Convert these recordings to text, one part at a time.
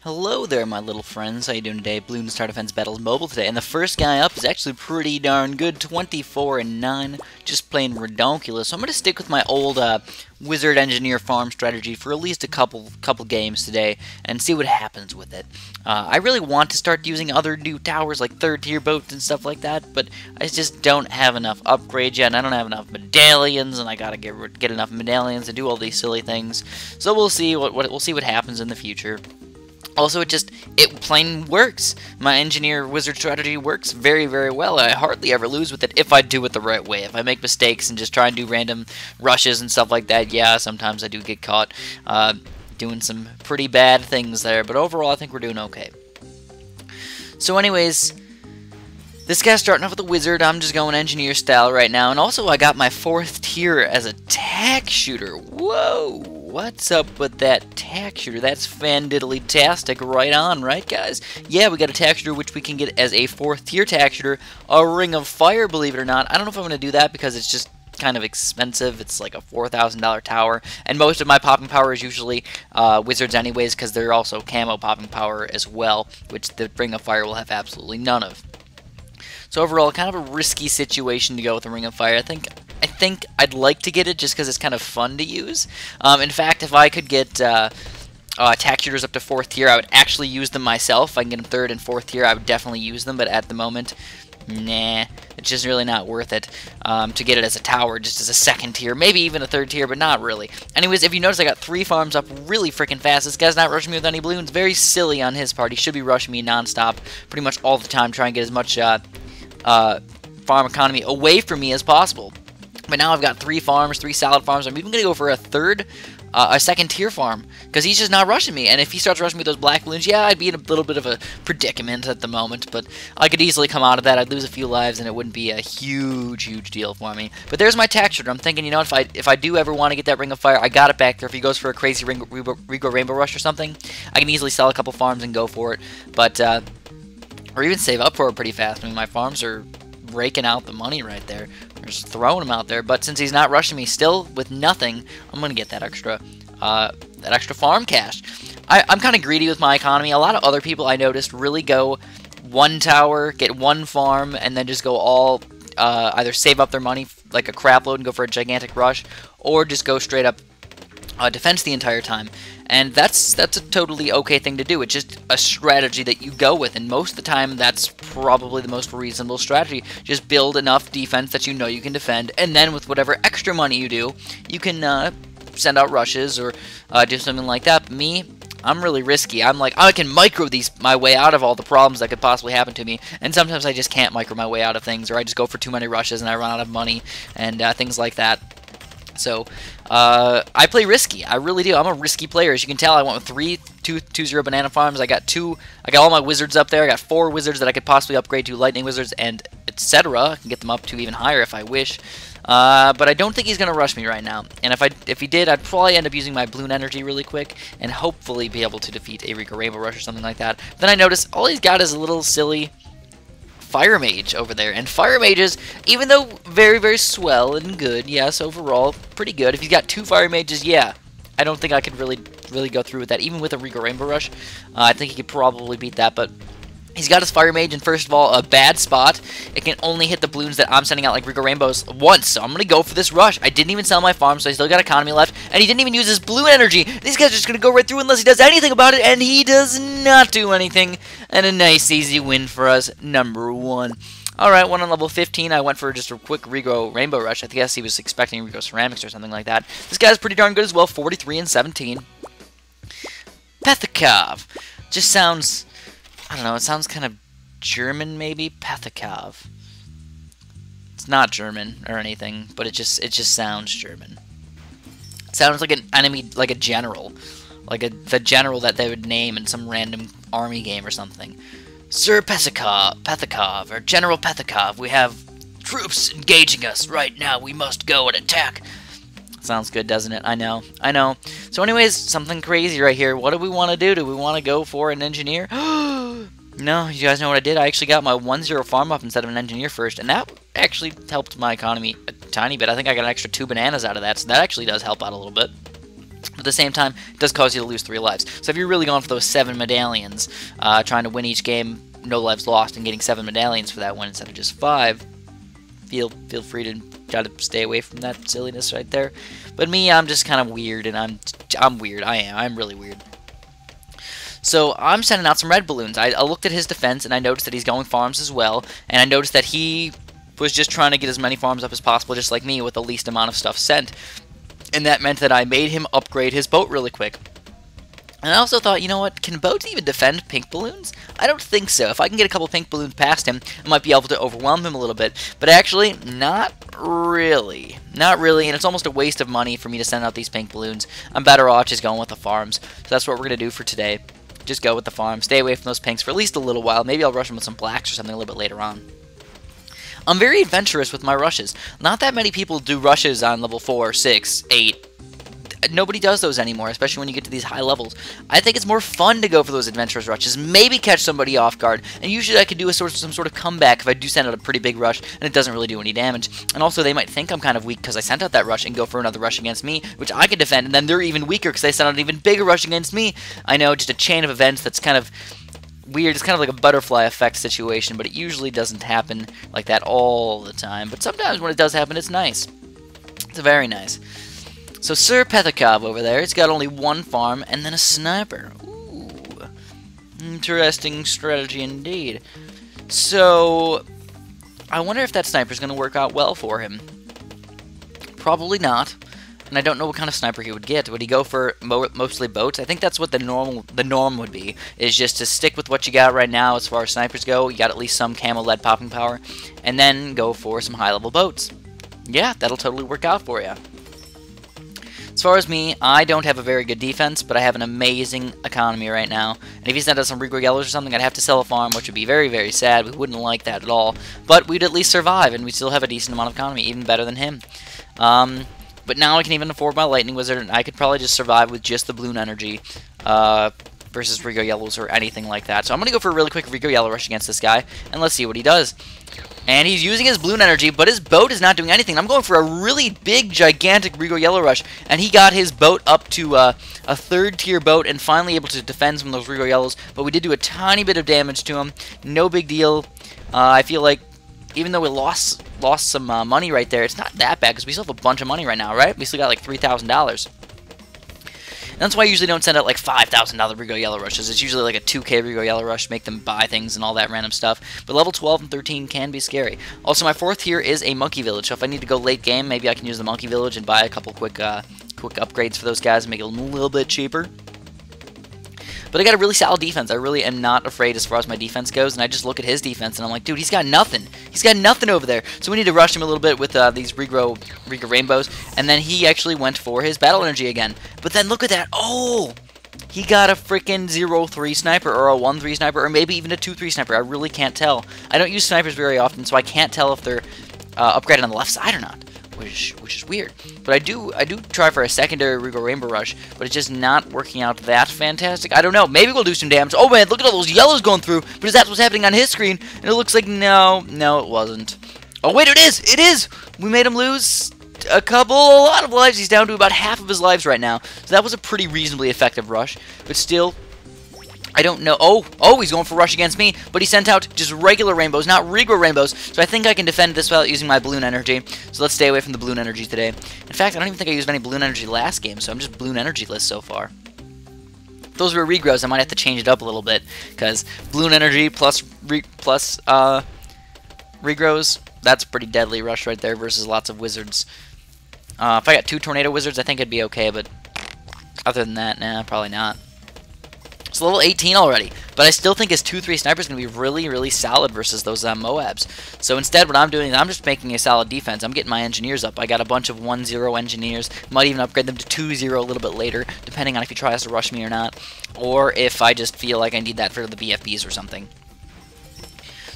Hello there, my little friends. How you doing today? Bloons Tower Defense battles mobile today, and the first guy up is actually pretty darn good, 24-9, just plain redonkulous. So I'm going to stick with my old wizard engineer farm strategy for at least a couple games today, and see what happens with it. I really want to start using other new towers like third tier boats and stuff like that, but I just don't have enough upgrades yet, and I don't have enough medallions, and I gotta get enough medallions to do all these silly things. So we'll see what happens in the future. Also, it plain works. My engineer wizard strategy works very, very well. I hardly ever lose with it if I do it the right way. If I make mistakes and just try and do random rushes and stuff like that, yeah, sometimes I do get caught doing some pretty bad things there. But overall, I think we're doing okay. So anyways, this guy's starting off with a wizard. I'm just going engineer style right now. And also, I got my 4th tier as a tack shooter. Whoa! What's up with that tack shooter? That's fan-diddly-tastic right on, right, guys? Yeah, we got a tack shooter, which we can get as a 4th tier tack shooter. A Ring of Fire, believe it or not. I don't know if I'm going to do that because it's just kind of expensive. It's like a $4,000 tower. And most of my popping power is usually wizards anyways, because they're also camo popping power as well, which the Ring of Fire will have absolutely none of. So overall, kind of a risky situation to go with the Ring of Fire. I think I'd like to get it just because it's kind of fun to use. In fact, if I could get attack shooters up to 4th tier, I would actually use them myself. If I can get them 3rd and 4th tier, I would definitely use them. But at the moment, nah, it's just really not worth it to get it as a tower, just as a 2nd tier, maybe even a 3rd tier, but not really. Anyways, if you notice, I got 3 farms up really freaking fast. This guy's not rushing me with any balloons. Very silly on his part. He should be rushing me nonstop, pretty much all the time, trying to get as much farm economy away from me as possible. But now I've got 3 farms, 3 solid farms. I'm even going to go for a 2nd tier farm, because he's just not rushing me. And if he starts rushing me with those black balloons, yeah, I'd be in a little bit of a predicament at the moment, but I could easily come out of that. I'd lose a few lives, and it wouldn't be a huge deal for me. But there's my tack shooter. I'm thinking, you know, if I do ever want to get that Ring of Fire, I got it back there. If he goes for a crazy Rigo Rainbow Rush or something, I can easily sell a couple farms and go for it. But or even save up for it pretty fast. I mean, my farms are raking out the money right there. I'm just throwing them out there. But since he's not rushing me still with nothing, I'm going to get that extra farm cash. I'm kind of greedy with my economy. A lot of other people I noticed really go 1 tower, get 1 farm, and then just go all either save up their money like a crap load and go for a gigantic rush, or just go straight up defense the entire time. And that's a totally okay thing to do. It's just a strategy that you go with, and most of the time that's probably the most reasonable strategy. Just build enough defense that you know you can defend, and then with whatever extra money you do, you can send out rushes or do something like that. But me, I'm really risky. I'm like, I can micro my way out of all the problems that could possibly happen to me, and sometimes I just can't micro my way out of things, or I just go for too many rushes and I run out of money and things like that. So, I play risky. I really do. I'm a risky player. As you can tell, I went with 3 2-0 banana farms. I got all my wizards up there. I got 4 wizards that I could possibly upgrade to lightning wizards and etc. I can get them up to even higher if I wish. But I don't think he's going to rush me right now. And if he did, I'd probably end up using my balloon energy really quick and hopefully be able to defeat a Rico Rainbow Rush or something like that. Then I noticed all he's got is a little silly Fire Mage over there, and Fire Mages, even though very, very swell and good, yes, overall, pretty good. If he's got 2 Fire Mages, yeah, I don't think I could really go through with that, even with a Rico Rainbow Rush. I think he could probably beat that, but he's got his Fire Mage in, first of all, a bad spot. It can only hit the balloons that I'm sending out like Rico Rainbows once, so I'm going to go for this rush. I didn't even sell my farm, so I still got economy left, and he didn't even use his balloon energy. These guys are just going to go right through unless he does anything about it, and he does not do anything. And a nice, easy win for us, number 1. Alright, 1 on level 15. I went for just a quick Rigo Rainbow Rush. I guess he was expecting Rigo Ceramics or something like that. This guy's pretty darn good as well, 43-17. Pethikov. Just sounds, I don't know, it sounds kind of German, maybe? Pethikov. It's not German or anything, but it just sounds German. It sounds like an enemy, like a general. Like the general that they would name in some random army game or something. Sir Pethikov, or General Pethikov, we have troops engaging us right now. We must go and attack. Sounds good, doesn't it? I know. So anyways, something crazy right here. What do we want to do? Do we want to go for an engineer? No, you guys know what I did? I actually got my 1-0 farm up instead of an engineer first, and that actually helped my economy a tiny bit. I think I got an extra 2 bananas out of that, so that actually does help out a little bit. But at the same time, it does cause you to lose 3 lives. So if you're really going for those 7 medallions, trying to win each game, no lives lost, and getting 7 medallions for that one instead of just 5, feel free to try to stay away from that silliness right there. But me, I'm just kind of weird, and I'm weird. I'm really weird. So I'm sending out some red balloons. I looked at his defense, and I noticed that he's going farms as well, and I noticed that he was just trying to get as many farms up as possible, just like me, with the least amount of stuff sent. And that meant that I made him upgrade his boat really quick. And I also thought, you know what, can boats even defend pink balloons? I don't think so. If I can get a couple pink balloons past him, I might be able to overwhelm him a little bit. But actually, not really. Not really, and it's almost a waste of money for me to send out these pink balloons. I'm better off just going with the farms. So that's what we're going to do for today. Just go with the farms. Stay away from those pinks for at least a little while. Maybe I'll rush them with some blacks or something a little bit later on. I'm very adventurous with my rushes. Not that many people do rushes on level 4, 6, 8. Nobody does those anymore, especially when you get to these high levels. I think it's more fun to go for those adventurous rushes, maybe catch somebody off guard, and usually I can do some sort of comeback if I do send out a pretty big rush and it doesn't really do any damage. And also they might think I'm kind of weak because I sent out that rush and go for another rush against me, which I can defend, and then they're even weaker because they sent out an even bigger rush against me. I know, just a chain of events that's kind of weird. It's kind of like a butterfly effect situation, but it usually doesn't happen like that all the time. But sometimes when it does happen, it's nice. It's very nice. So Sir Pethikov over there, he's got only 1 farm and then a sniper. Ooh, interesting strategy indeed. So I wonder if that sniper's going to work out well for him. Probably not. And I don't know what kind of sniper he would get. Would he go for mostly boats? I think that's what the norm would be, is just to stick with what you got right now as far as snipers go. You got at least some camo lead popping power, and then go for some high-level boats. Yeah, that'll totally work out for you. As far as me, I don't have a very good defense, but I have an amazing economy right now. And if he sent us some Regro Yellows or something, I'd have to sell a farm, which would be very, very sad. We wouldn't like that at all. But we'd at least survive, and we'd still have a decent amount of economy, even better than him. But now I can even afford my Lightning Wizard, and I could probably just survive with just the Bloon energy versus Regro Yellows or anything like that. So I'm going to go for a really quick Regro Yellow rush against this guy, and let's see what he does. And he's using his Bloon energy, but his boat is not doing anything. I'm going for a really big, gigantic Regro Yellow rush, and he got his boat up to a 3rd tier boat and finally able to defend some of those Regro Yellows. But we did do a tiny bit of damage to him. No big deal. I feel like even though we lost some money right there, it's not that bad because we still have a bunch of money right now, right? We still got like $3,000. That's why I usually don't send out like $5,000 Regro Yellow rushes. It's usually like a 2K Regro Yellow rush, make them buy things and all that random stuff. But level 12 and 13 can be scary. Also, my 4th tier is a Monkey Village, so if I need to go late game, maybe I can use the Monkey Village and buy a couple quick upgrades for those guys and make it a little bit cheaper. But I got a really solid defense. I really am not afraid as far as my defense goes, and I just look at his defense, and I'm like, dude, he's got nothing. He's got nothing over there. So we need to rush him a little bit with these Regro Rainbows, and then he actually went for his Battle Energy again. But then look at that. Oh! He got a freaking 0-3 sniper, or a 1-3 sniper, or maybe even a 2-3 sniper. I really can't tell. I don't use snipers very often, so I can't tell if they're upgraded on the left side or not. Which is weird. But I do try for a secondary Regro Rainbow Rush, but it's just not working out that fantastic. I don't know. Maybe we'll do some damage. Oh man, look at all those yellows going through. But that's what's happening on his screen, and it looks like no, it wasn't. Oh wait, it is! It is! We made him lose a lot of lives. He's down to about half of his lives right now. So that was a pretty reasonably effective rush. But still, I don't know. Oh, he's going for rush against me, but he sent out just regular rainbows, not Regro Rainbows, so I think I can defend this without using my Bloon energy. So let's stay away from the Bloon energy today. In fact, I don't even think I used any Bloon energy last game, so I'm just Bloon energy-less so far. If those were Regros, I might have to change it up a little bit, because Bloon energy plus Regros, that's a pretty deadly rush right there versus lots of wizards. If I got 2 Tornado Wizards, I think it'd be okay, but other than that, nah, probably not. It's level 18 already, but I still think his 2-3 sniper is going to be really, really solid versus those Moabs. So instead, what I'm doing is I'm just making a solid defense. I'm getting my engineers up. I got a bunch of 1-0 engineers. Might even upgrade them to 2-0 a little bit later, depending on if he tries to rush me or not, or if I just feel like I need that for the BFBs or something.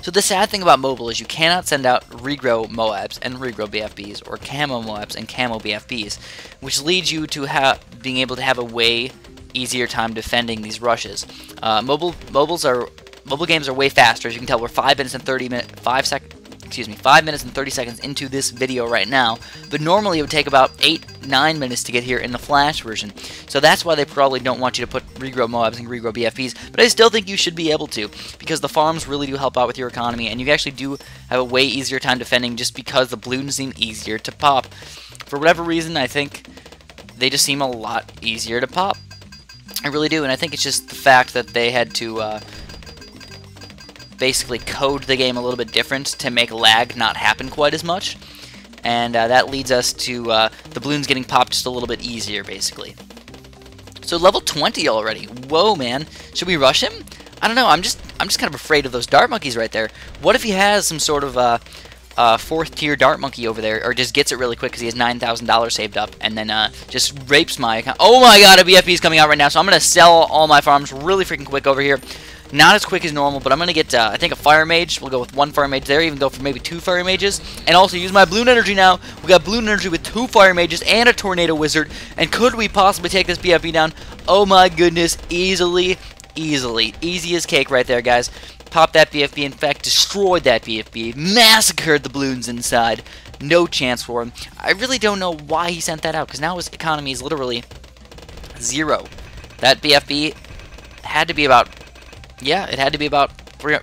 So the sad thing about mobile is you cannot send out Regro Moabs and Regro BFBs, or Camo Moabs and Camo BFBs, which leads you to being able to have a way easier time defending these rushes. Mobile games are way faster. As you can tell, we're 5 minutes and 30 minutes, excuse me, 5 minutes and 30 seconds into this video right now, but normally it would take about 8-9 minutes to get here in the Flash version. So that's why they probably don't want you to put regrow Moabs and regrow BFBs, but I still think you should be able to, because the farms really do help out with your economy, and you actually do have a way easier time defending just because the balloons seem easier to pop. For whatever reason, I think they just seem a lot easier to pop. I really do, and I think it's just the fact that they had to basically code the game a little bit different to make lag not happen quite as much, and that leads us to the balloons getting popped just a little bit easier, basically. So level 20 already. Whoa, man. Should we rush him? I don't know. I'm just kind of afraid of those dart monkeys right there. What if he has some sort of 4th tier dart monkey over there, or just gets it really quick because he has $9,000 saved up, and then just rapes my account? Oh my god, a BFB is coming out right now, so I'm going to sell all my farms really freaking quick over here. Not as quick as normal, but I'm going to get, I think, a Fire Mage. We'll go with 1 Fire Mage there, even go for maybe 2 Fire Mages. And also use my Bloon Energy now. We got Bloon Energy with 2 Fire Mages and a Tornado Wizard. And could we possibly take this BFB down? Oh my goodness, easily. Easy as cake right there, guys. Pop that BFB, in fact, destroyed that BFB. Massacred the balloons inside. No chance for him. I really don't know why he sent that out, because now his economy is literally 0. That BFB had to be about... yeah, it had to be about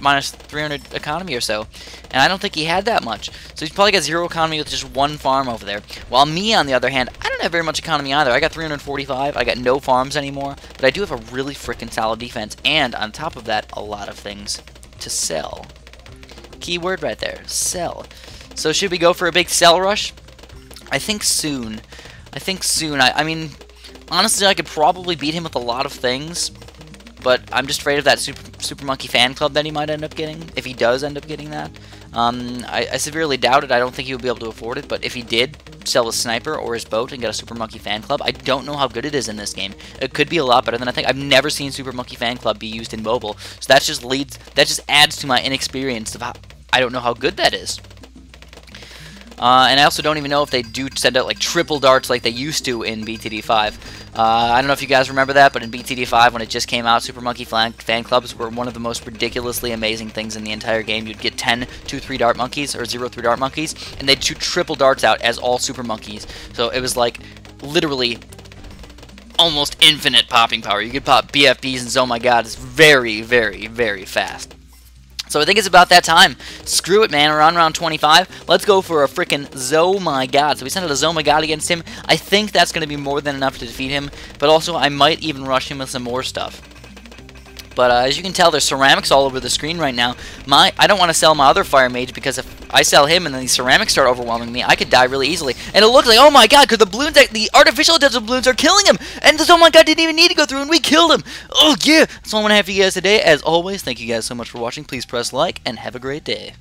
minus 300 economy or so. And I don't think he had that much. So he's probably got 0 economy with just 1 farm over there. While me, on the other hand, I don't have very much economy either. I got 345. I got no farms anymore. But I do have a really freaking solid defense. And on top of that, a lot of things to sell. Keyword right there. Sell. So should we go for a big sell rush? I think soon. I mean, honestly, I could probably beat him with a lot of things. But I'm just afraid of that Super Monkey fan club that he might end up getting, if he does end up getting that. I severely doubt it. I don't think he would be able to afford it, but if he did sell his sniper or his boat and get a Super Monkey fan club, I don't know how good it is in this game. It could be a lot better than I think. I've never seen Super Monkey fan club be used in mobile, so that just adds to my inexperience of how I don't know how good that is. And I also don't even know if they do send out like triple darts like they used to in BTD 5. I don't know if you guys remember that, but in BTD 5, when it just came out, Super Monkey fan clubs were one of the most ridiculously amazing things in the entire game. You'd get 10 2-3 dart monkeys, or 0-3 dart monkeys, and they'd shoot triple darts out as all Super Monkeys. So it was like, literally, almost infinite popping power. You could pop BFBs, and oh my god, it's very, very, very fast. So I think it's about that time. Screw it, man. We're on round 25. Let's go for a freaking Oh my god. So we sent out a Oh my god against him. I think that's going to be more than enough to defeat him. But also, I might even rush him with some more stuff. But as you can tell, there's ceramics all over the screen right now. I don't want to sell my other Fire Mage, because if I sell him and then the ceramics start overwhelming me, I could die really easily. And it looks like, oh my god, because the balloons, the artificial desert balloons are killing him. And this Oh my god didn't even need to go through, and we killed him. Oh yeah, that's all I'm going to have for you guys today. As always, thank you guys so much for watching. Please press like, and have a great day.